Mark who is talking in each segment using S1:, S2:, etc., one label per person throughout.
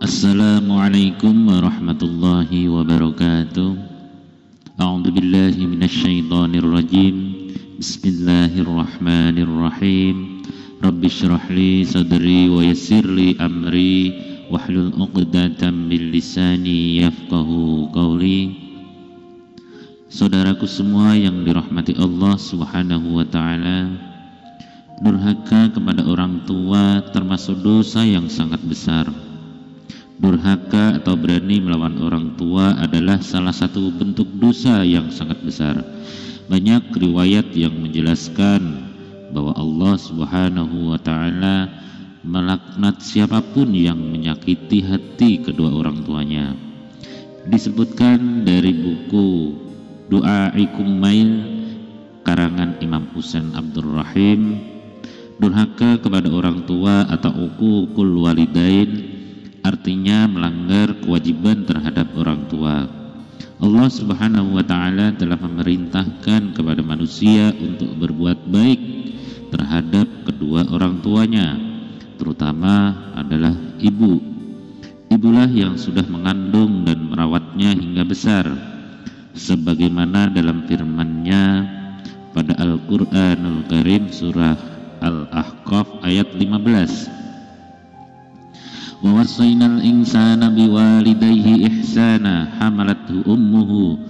S1: Assalamualaikum warahmatullahi wabarakatuh. A'udzu billahi minasyaitonir rajim. Bismillahirrahmanirrahim. Rabbi shrah li sadri wa yassir li amri wahlul 'uqdatam min lisani yafqahu qawli. Saudaraku semua yang dirahmati Allah Subhanahu wa taala, durhaka kepada orang tua termasuk dosa yang sangat besar. Durhaka atau berani melawan orang tua adalah salah satu bentuk dosa yang sangat besar. Banyak riwayat yang menjelaskan bahwa Allah Subhanahu wa taala melaknat siapapun yang menyakiti hati kedua orang tuanya. Disebutkan dari buku Du'aikum Mail karangan Imam Husain Abdul Rahim, durhaka kepada orang tua atau uququl walidain artinya melanggar kewajiban terhadap orang tua. Allah Subhanahu wa taala telah memerintahkan kepada manusia untuk berbuat baik terhadap kedua orang tuanya, terutama adalah ibu. Ibulah yang sudah mengandung dan merawatnya hingga besar, sebagaimana dalam firman-Nya pada Al-Qur'anul Karim surah Al-Ahqaf ayat 15. Wa wasainal insana biwalidayhi ihsana hamalathu ummuhu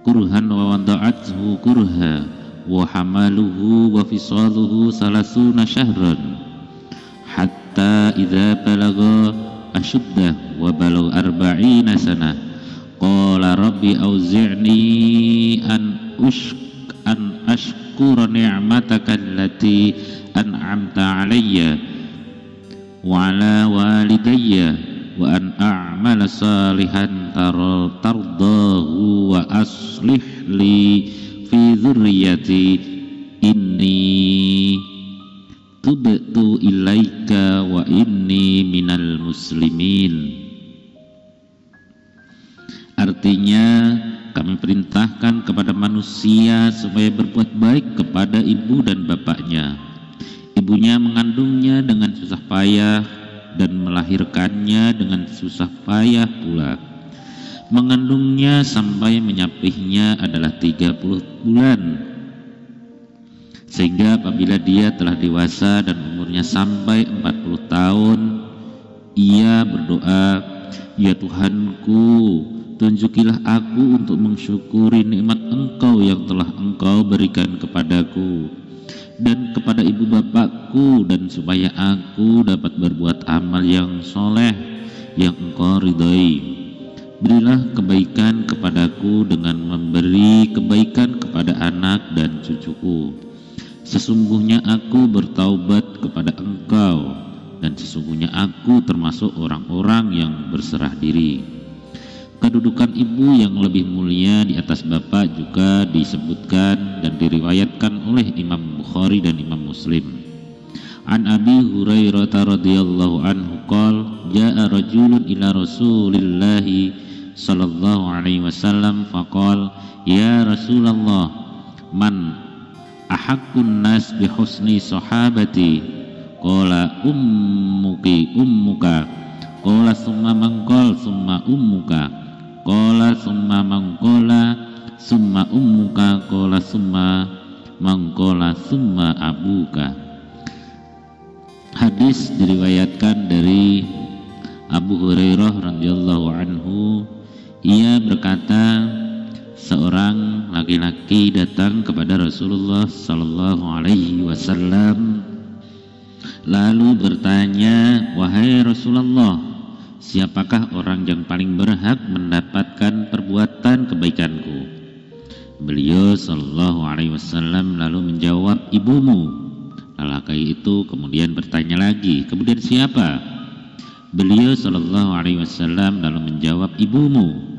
S1: kurhan wa wada'athu kurha wa hamaluhu wa fisaluhu salasuna syahran hatta idza balagha ashuddah wa balagha arba'ina sanah qala rabbi auzi'ni an ashkura ni'mataka allati an'amta alayya wa ala walidayya wa an a'mala salihan tardahu wa aslih li fi dzurriyyati inni tubtu ilaika wa inni minal muslimin. Artinya, kami perintahkan kepada manusia supaya berbuat baik kepada ibu dan bapaknya. Ibunya mengandungnya dengan susah payah dan melahirkannya dengan susah payah pula. Mengandungnya sampai menyapihnya adalah 30 bulan. Sehingga apabila dia telah dewasa dan umurnya sampai 40 tahun, ia berdoa, "Ya Tuhanku, tunjukilah aku untuk mensyukuri nikmat Engkau yang telah Engkau berikan kepadaku dan kepada ibu bapakku, dan supaya aku dapat berbuat amal yang soleh yang Engkau ridhai. Berilah kebaikan kepadaku dengan memberi kebaikan kepada anak dan cucuku. Sesungguhnya aku bertaubat kepada Engkau, dan sesungguhnya aku termasuk orang-orang yang berserah diri." Kedudukan ibu yang lebih mulia di atas bapak juga disebutkan dan diriwayatkan oleh Imam Bukhari dan Imam Muslim. An Abi Hurairah radhiyallahu anhu qala jaa rajulun ila Rasulillah sallallahu alaihi wasallam faqala ya Rasulullah man ahaqqun nas bi husni sahabati qala ummuka qala summa man qala summa ummuka qala summa man qala summa ummuka qala summa man qala summa abuka. Hadis diriwayatkan dari Abu Hurairah radhiyallahu anhu. Ia berkata, seorang laki-laki datang kepada Rasulullah sallallahu alaihi wasallam lalu bertanya, "Wahai Rasulullah, siapakah orang yang paling berhak mendapatkan perbuatan kebaikanku?" Beliau sallallahu alaihi wasallam lalu menjawab, "Ibumu." Lelaki itu kemudian bertanya lagi, "Kemudian siapa?" Beliau sallallahu alaihi wasallam lalu menjawab, "Ibumu."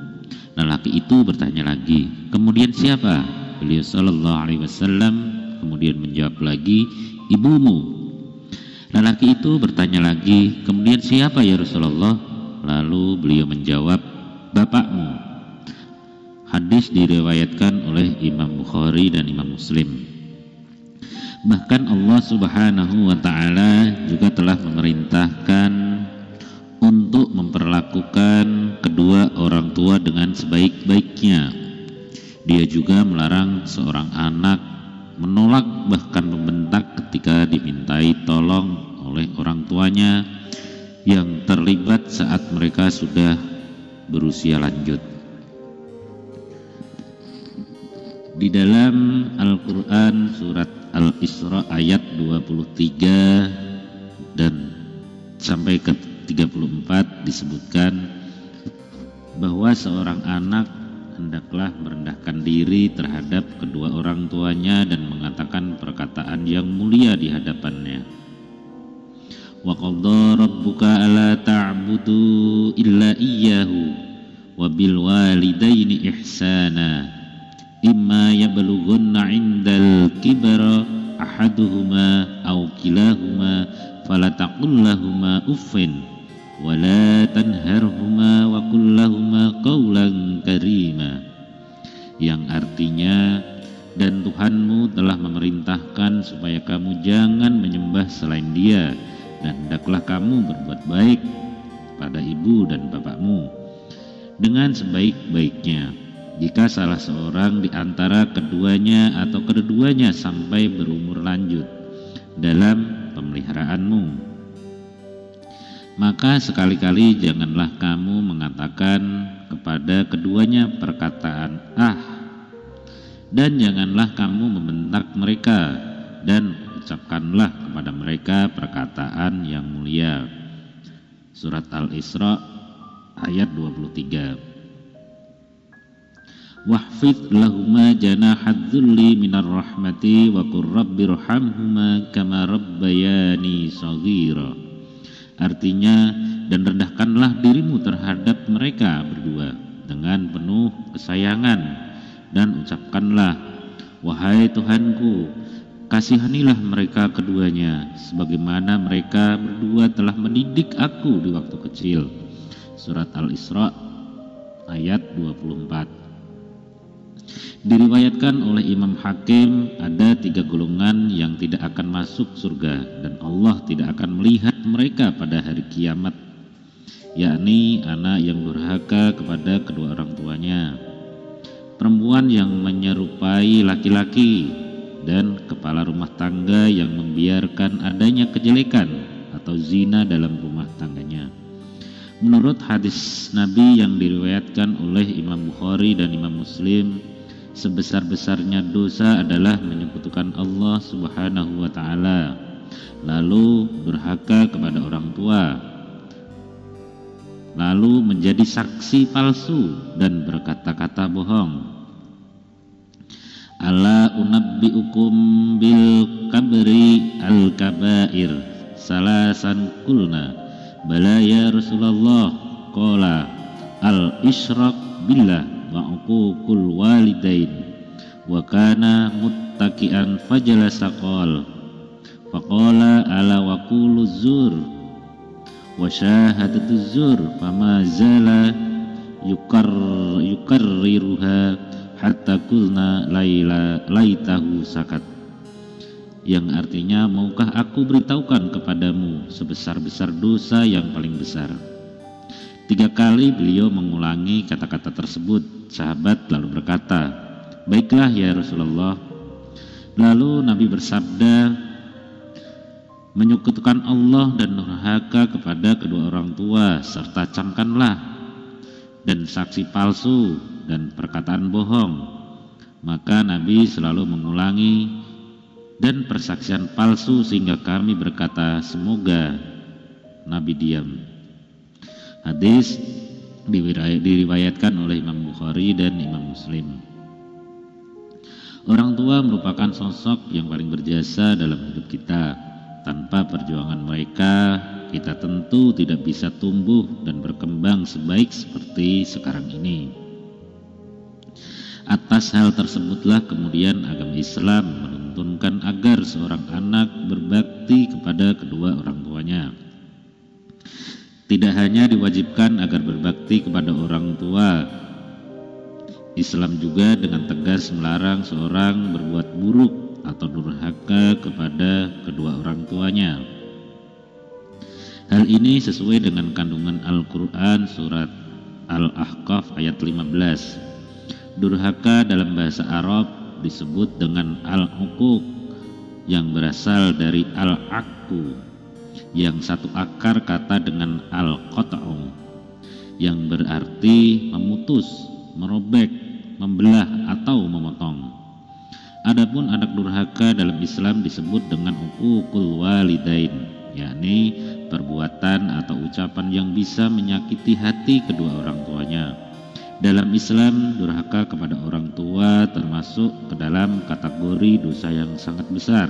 S1: Lelaki itu bertanya lagi, "Kemudian siapa?" Beliau sallallahu alaihi wasallam kemudian menjawab lagi, "Ibumu." Lelaki itu bertanya lagi, "Kemudian siapa ya Rasulullah?" Lalu beliau menjawab, "Bapakmu." Hadis diriwayatkan oleh Imam Bukhari dan Imam Muslim. Bahkan Allah Subhanahu wa taala juga telah memerintahkan untuk untuk memperlakukan kedua orang tua dengan sebaik-baiknya. Dia juga melarang seorang anak menolak bahkan membentak ketika dimintai tolong oleh orang tuanya yang terlibat saat mereka sudah berusia lanjut. Di dalam Al-Quran surat Al-Isra ayat 23 dan sampai ke 34 disebutkan bahwa seorang anak hendaklah merendahkan diri terhadap kedua orang tuanya dan mengatakan perkataan yang mulia di hadapannya. Wa qadha rabbuka alla ta'budu illa iyyahu wa bil walidaini ihsana imma yablughanna 'indal kibara ahaduhuma aw kilahuma fala taqul lahumā uffin wa la tanharhumā wa qul lahumā qawlan karīmā, yang artinya, dan Tuhanmu telah memerintahkan supaya kamu jangan menyembah selain Dia, dan hendaklah kamu berbuat baik pada ibu dan bapakmu dengan sebaik-baiknya. Jika salah seorang di antara keduanya atau kedua-duanya sampai berumur lanjut dalam pemeliharaanmu, maka sekali-kali janganlah kamu mengatakan kepada keduanya perkataan dan janganlah kamu membentak mereka, dan ucapkanlah kepada mereka perkataan yang mulia. Surat Al-Isra ayat 23. Wahfidh lahuma janahadz dzulli minar rahmati wa qur rabbirhamhuma kama rabbayani shaghira. Artinya, dan rendahkanlah dirimu terhadap mereka berdua dengan penuh kesayangan, dan ucapkanlah, wahai Tuhanku, kasihanilah mereka keduanya sebagaimana mereka berdua telah mendidik aku di waktu kecil. Surat Al-Isra ayat 24. Diriwayatkan oleh Imam Hakim ada 3 golongan yang tidak akan masuk surga dan Allah tidak akan melihat mereka pada hari kiamat, yakni anak yang durhaka kepada kedua orang tuanya, perempuan yang menyerupai laki-laki, dan kepala rumah tangga yang membiarkan adanya kejelekan atau zina dalam rumah tangganya. Menurut hadis Nabi yang diriwayatkan oleh Imam Bukhari dan Imam Muslim, sebesar-besarnya dosa adalah menyekutukan Allah Subhanahu wa ta'ala, lalu durhaka kepada orang tua, lalu menjadi saksi palsu dan berkata-kata bohong. Ala unabbi'ukum bil kabri al kabair salasan kulna bala ya Rasulullah, qala al isyraq billah wa uququl walidain, wa kana muttaqian fajalasa qala faqala ala wa qulu zur wa syahadatu zur fama zala yukarriruha hatta kulna laitahu sakat, yang artinya, maukah aku beritahukan kepadamu sebesar-besar dosa yang paling besar. 3 kali beliau mengulangi kata-kata tersebut. Sahabat lalu berkata, baiklah ya Rasulullah. Lalu Nabi bersabda, menyekutukan Allah dan durhaka kepada kedua orang tua serta camkanlah, dan saksi palsu dan perkataan bohong. Maka Nabi selalu mengulangi dan persaksian palsu sehingga kami berkata, semoga Nabi diam. Hadis diriwayatkan oleh Imam Bukhari dan Imam Muslim. Orang tua merupakan sosok yang paling berjasa dalam hidup kita. Tanpa perjuangan mereka, kita tentu tidak bisa tumbuh dan berkembang sebaik seperti sekarang ini. Atas hal tersebutlah kemudian agama Islam menuntunkan agar seorang anak berbakti kepada kedua orang tuanya. Tidak hanya diwajibkan agar berbakti kepada orang tua, Islam juga dengan tegas melarang seorang berbuat buruk atau durhaka kepada kedua orang tuanya. Hal ini sesuai dengan kandungan Al-Quran surat Al-Ahqaf ayat 15. Durhaka dalam bahasa Arab disebut dengan al-uquq yang berasal dari al-aqu, yang satu akar kata dengan al-qat'u, yang berarti memutus, merobek, membelah atau memotong. Adapun anak durhaka dalam Islam disebut dengan uququl walidain, yakni perbuatan atau ucapan yang bisa menyakiti hati kedua orang tuanya. Dalam Islam, durhaka kepada orang tua termasuk ke dalam kategori dosa yang sangat besar.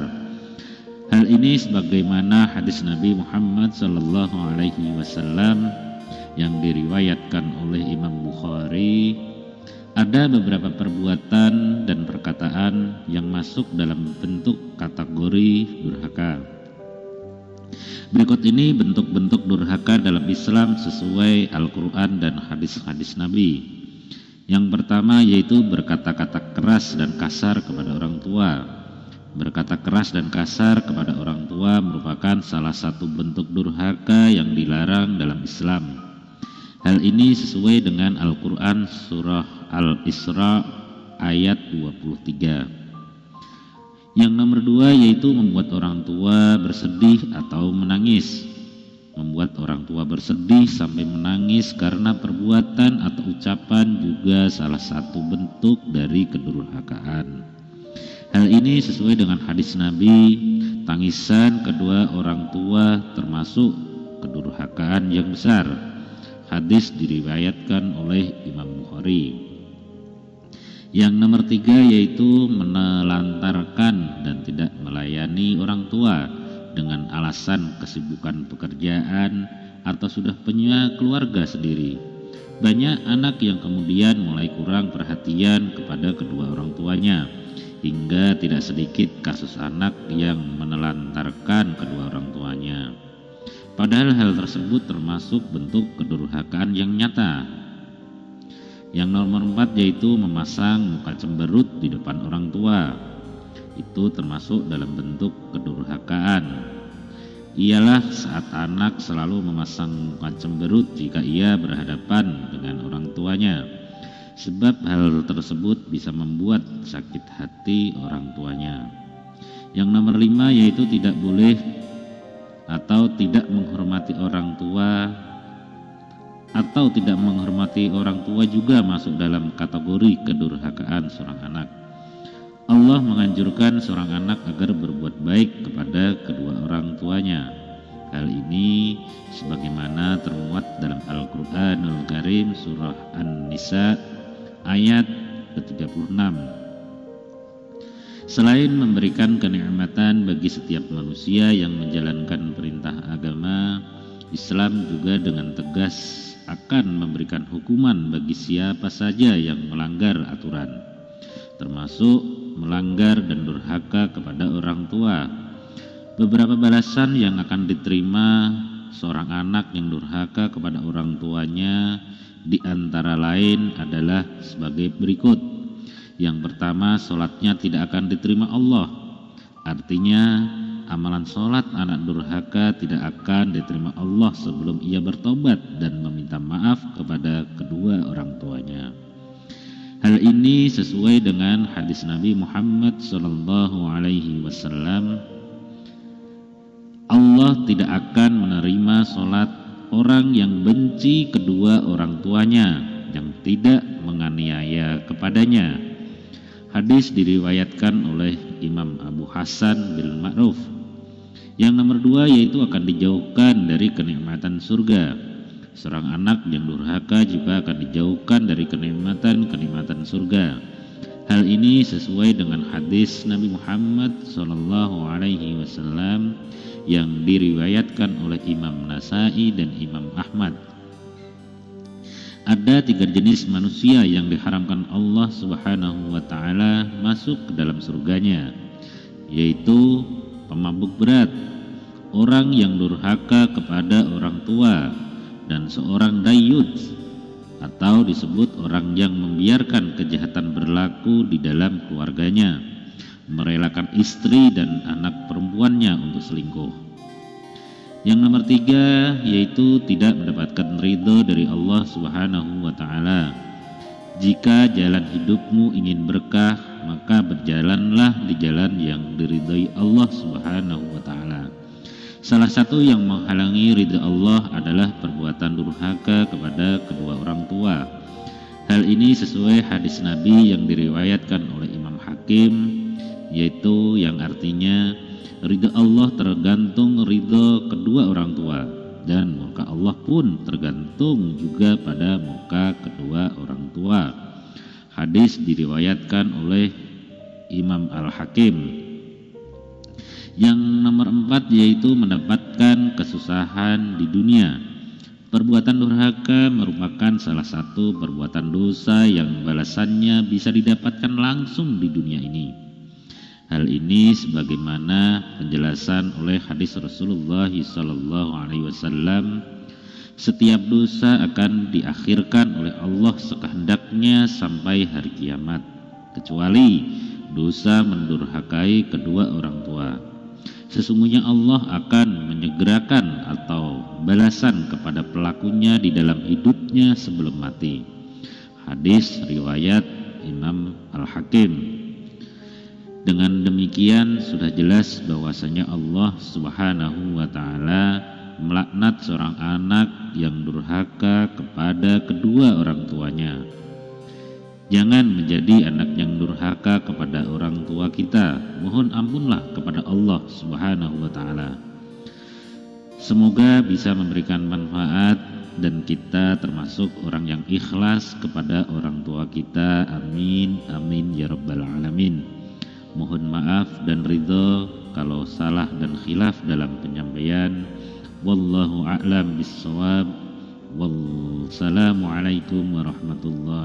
S1: Hal ini sebagaimana hadis Nabi Muhammad SAW yang diriwayatkan oleh Imam Bukhari. Ada beberapa perbuatan dan perkataan yang masuk dalam bentuk kategori durhaka. Berikut ini bentuk-bentuk durhaka dalam Islam sesuai Al-Quran dan hadis-hadis Nabi. Yang pertama yaitu berkata-kata keras dan kasar kepada orang tua. Berkata keras dan kasar kepada orang tua merupakan salah satu bentuk durhaka yang dilarang dalam Islam. Hal ini sesuai dengan Al-Quran surah Al-Isra ayat 23. Yang nomor dua yaitu membuat orang tua bersedih atau menangis. Membuat orang tua bersedih sampai menangis karena perbuatan atau ucapan juga salah satu bentuk dari kedurhakaan. Hal ini sesuai dengan hadis Nabi, tangisan kedua orang tua termasuk kedurhakaan yang besar. Hadis diriwayatkan oleh Imam Bukhari. Yang nomor tiga yaitu menelantarkan dan tidak melayani orang tua dengan alasan kesibukan pekerjaan atau sudah punya keluarga sendiri. Banyak anak yang kemudian mulai kurang perhatian kepada kedua orang tuanya, hingga tidak sedikit kasus anak yang menelantarkan kedua orang tuanya. Padahal hal tersebut termasuk bentuk kedurhakaan yang nyata. Yang nomor 4 yaitu memasang muka cemberut di depan orang tua. Itu termasuk dalam bentuk kedurhakaan. Ialah saat anak selalu memasang muka cemberut jika ia berhadapan dengan orang tuanya, sebab hal tersebut bisa membuat sakit hati orang tuanya. Yang nomor 5 yaitu tidak boleh atau tidak menghormati orang tua, atau tidak menghormati orang tua juga masuk dalam kategori kedurhakaan seorang anak. Allah menganjurkan seorang anak agar berbuat baik kepada kedua orang tuanya. Hal ini sebagaimana termuat dalam Al-Quranul Karim surah An-Nisa ayat ke-36. Selain memberikan kenikmatan bagi setiap manusia yang menjalankan perintah agama, Islam juga dengan tegas akan memberikan hukuman bagi siapa saja yang melanggar aturan, termasuk melanggar dan durhaka kepada orang tua. Beberapa balasan yang akan diterima seorang anak yang durhaka kepada orang tuanya di antara lain adalah sebagai berikut. Yang pertama, sholatnya tidak akan diterima Allah. Artinya amalan sholat anak durhaka tidak akan diterima Allah sebelum ia bertobat dan meminta maaf kepada kedua orang tuanya. Hal ini sesuai dengan hadis Nabi Muhammad SAW. Allah tidak akan menerima sholat orang yang benci kedua orang tuanya, yang tidak menganiaya kepadanya. Hadis diriwayatkan oleh Imam Abu Hasan bil Ma'ruf. Yang nomor 2 yaitu akan dijauhkan dari kenikmatan surga. Seorang anak yang durhaka juga akan dijauhkan dari kenikmatan surga. Hal ini sesuai dengan hadis Nabi Muhammad SAW yang diriwayatkan oleh Imam Nasai dan Imam Ahmad. Ada 3 jenis manusia yang diharamkan Allah Subhanahu wa Ta'ala masuk ke dalam surganya, yaitu pemabuk berat, orang yang durhaka kepada orang tua, dan seorang dayyut, atau disebut orang yang membiarkan kejahatan berlaku di dalam keluarganya, merelakan istri dan anak perempuannya untuk selingkuh. Yang nomor 3 yaitu tidak mendapatkan ridho dari Allah Subhanahu wa ta'ala. Jika jalan hidupmu ingin berkah, maka berjalanlah di jalan yang diridhoi Allah Subhanahu wa ta'ala. Salah satu yang menghalangi ridha Allah adalah perbuatan durhaka kepada kedua orang tua. Hal ini sesuai hadis Nabi yang diriwayatkan oleh Imam Hakim, yaitu yang artinya ridha Allah tergantung ridha kedua orang tua, dan murka Allah pun tergantung juga pada murka kedua orang tua. Hadis diriwayatkan oleh Imam Al-Hakim. Yang nomor 4 yaitu mendapatkan kesusahan di dunia. Perbuatan durhaka merupakan salah satu perbuatan dosa yang balasannya bisa didapatkan langsung di dunia ini. Hal ini sebagaimana penjelasan oleh hadis Rasulullah SAW, setiap dosa akan diakhirkan oleh Allah sekehendaknya sampai hari kiamat, kecuali dosa mendurhakai kedua orang tua. Sesungguhnya Allah akan menyegerakan atau balasan kepada pelakunya di dalam hidupnya sebelum mati. Hadis riwayat Imam Al-Hakim. Dengan demikian sudah jelas bahwasanya Allah Subhanahu wa ta'ala melaknat seorang anak yang durhaka kepada kedua orang tuanya. Jangan menjadi anak yang durhaka kepada orang tua kita. Mohon ampunlah kepada Allah Subhanahu wa ta'ala. Semoga bisa memberikan manfaat dan kita termasuk orang yang ikhlas kepada orang tua kita. Amin, amin ya rabbal alamin. Mohon maaf dan ridho kalau salah dan khilaf dalam penyampaian. Wallahu a'lam bissawab. Wassalamualaikum warahmatullahi